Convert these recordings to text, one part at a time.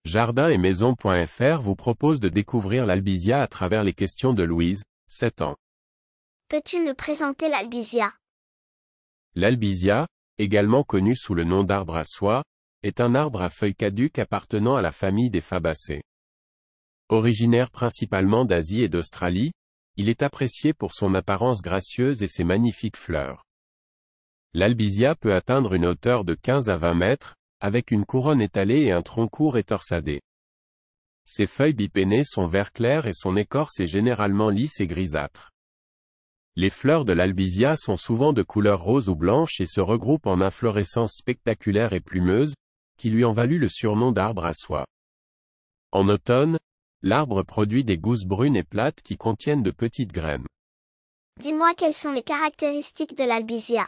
Jardin-et-maison.fr vous propose de découvrir l'albizia à travers les questions de Louise, 7 ans. Peux-tu nous présenter l'albizia? L'albizia, également connu sous le nom d'arbre à soie, est un arbre à feuilles caduques appartenant à la famille des Fabacées. Originaire principalement d'Asie et d'Australie, il est apprécié pour son apparence gracieuse et ses magnifiques fleurs. L'albizia peut atteindre une hauteur de 15 à 20 mètres, avec une couronne étalée et un tronc court et torsadé. Ses feuilles bipennées sont vert clair et son écorce est généralement lisse et grisâtre. Les fleurs de l'albizia sont souvent de couleur rose ou blanche et se regroupent en inflorescences spectaculaires et plumeuses, qui lui ont valu le surnom d'arbre à soie. En automne, l'arbre produit des gousses brunes et plates qui contiennent de petites graines. Dis-moi quelles sont les caractéristiques de l'albizia.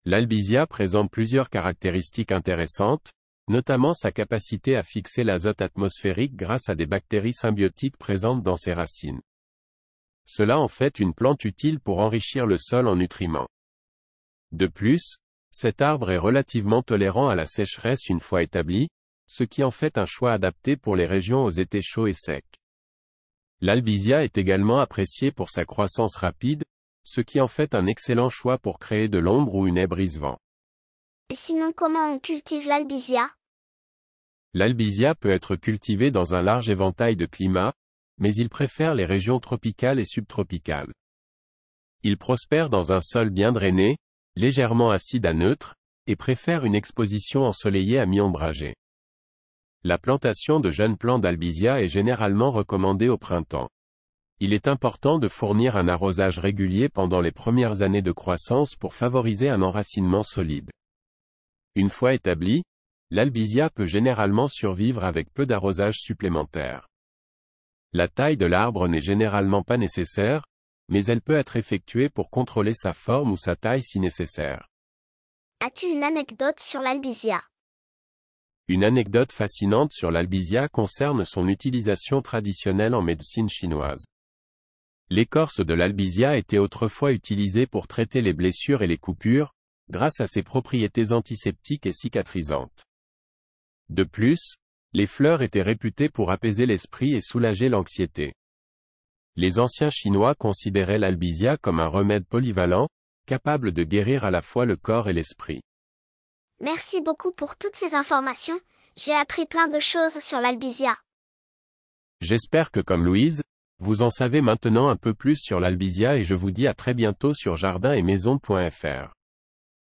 L'albizia présente plusieurs caractéristiques intéressantes, notamment sa capacité à fixer l'azote atmosphérique grâce à des bactéries symbiotiques présentes dans ses racines. Cela en fait une plante utile pour enrichir le sol en nutriments. De plus, cet arbre est relativement tolérant à la sécheresse une fois établi, ce qui en fait un choix adapté pour les régions aux étés chauds et secs. L'albizia est également apprécié pour sa croissance rapide, ce qui en fait un excellent choix pour créer de l'ombre ou une haie brise-vent. Et sinon, comment on cultive l'albizia? L'albizia peut être cultivé dans un large éventail de climats, mais il préfère les régions tropicales et subtropicales. Il prospère dans un sol bien drainé, légèrement acide à neutre, et préfère une exposition ensoleillée à mi-ombragée. La plantation de jeunes plants d'albizia est généralement recommandée au printemps. Il est important de fournir un arrosage régulier pendant les premières années de croissance pour favoriser un enracinement solide. Une fois établi, l'albizia peut généralement survivre avec peu d'arrosage supplémentaire. La taille de l'arbre n'est généralement pas nécessaire, mais elle peut être effectuée pour contrôler sa forme ou sa taille si nécessaire. As-tu une anecdote sur l'albizia? Une anecdote fascinante sur l'albizia concerne son utilisation traditionnelle en médecine chinoise. L'écorce de l'albizia était autrefois utilisée pour traiter les blessures et les coupures, grâce à ses propriétés antiseptiques et cicatrisantes. De plus, les fleurs étaient réputées pour apaiser l'esprit et soulager l'anxiété. Les anciens Chinois considéraient l'albizia comme un remède polyvalent, capable de guérir à la fois le corps et l'esprit. Merci beaucoup pour toutes ces informations, j'ai appris plein de choses sur l'albizia. J'espère que comme Louise, vous en savez maintenant un peu plus sur l'albizia et je vous dis à très bientôt sur jardin-et-maison.fr.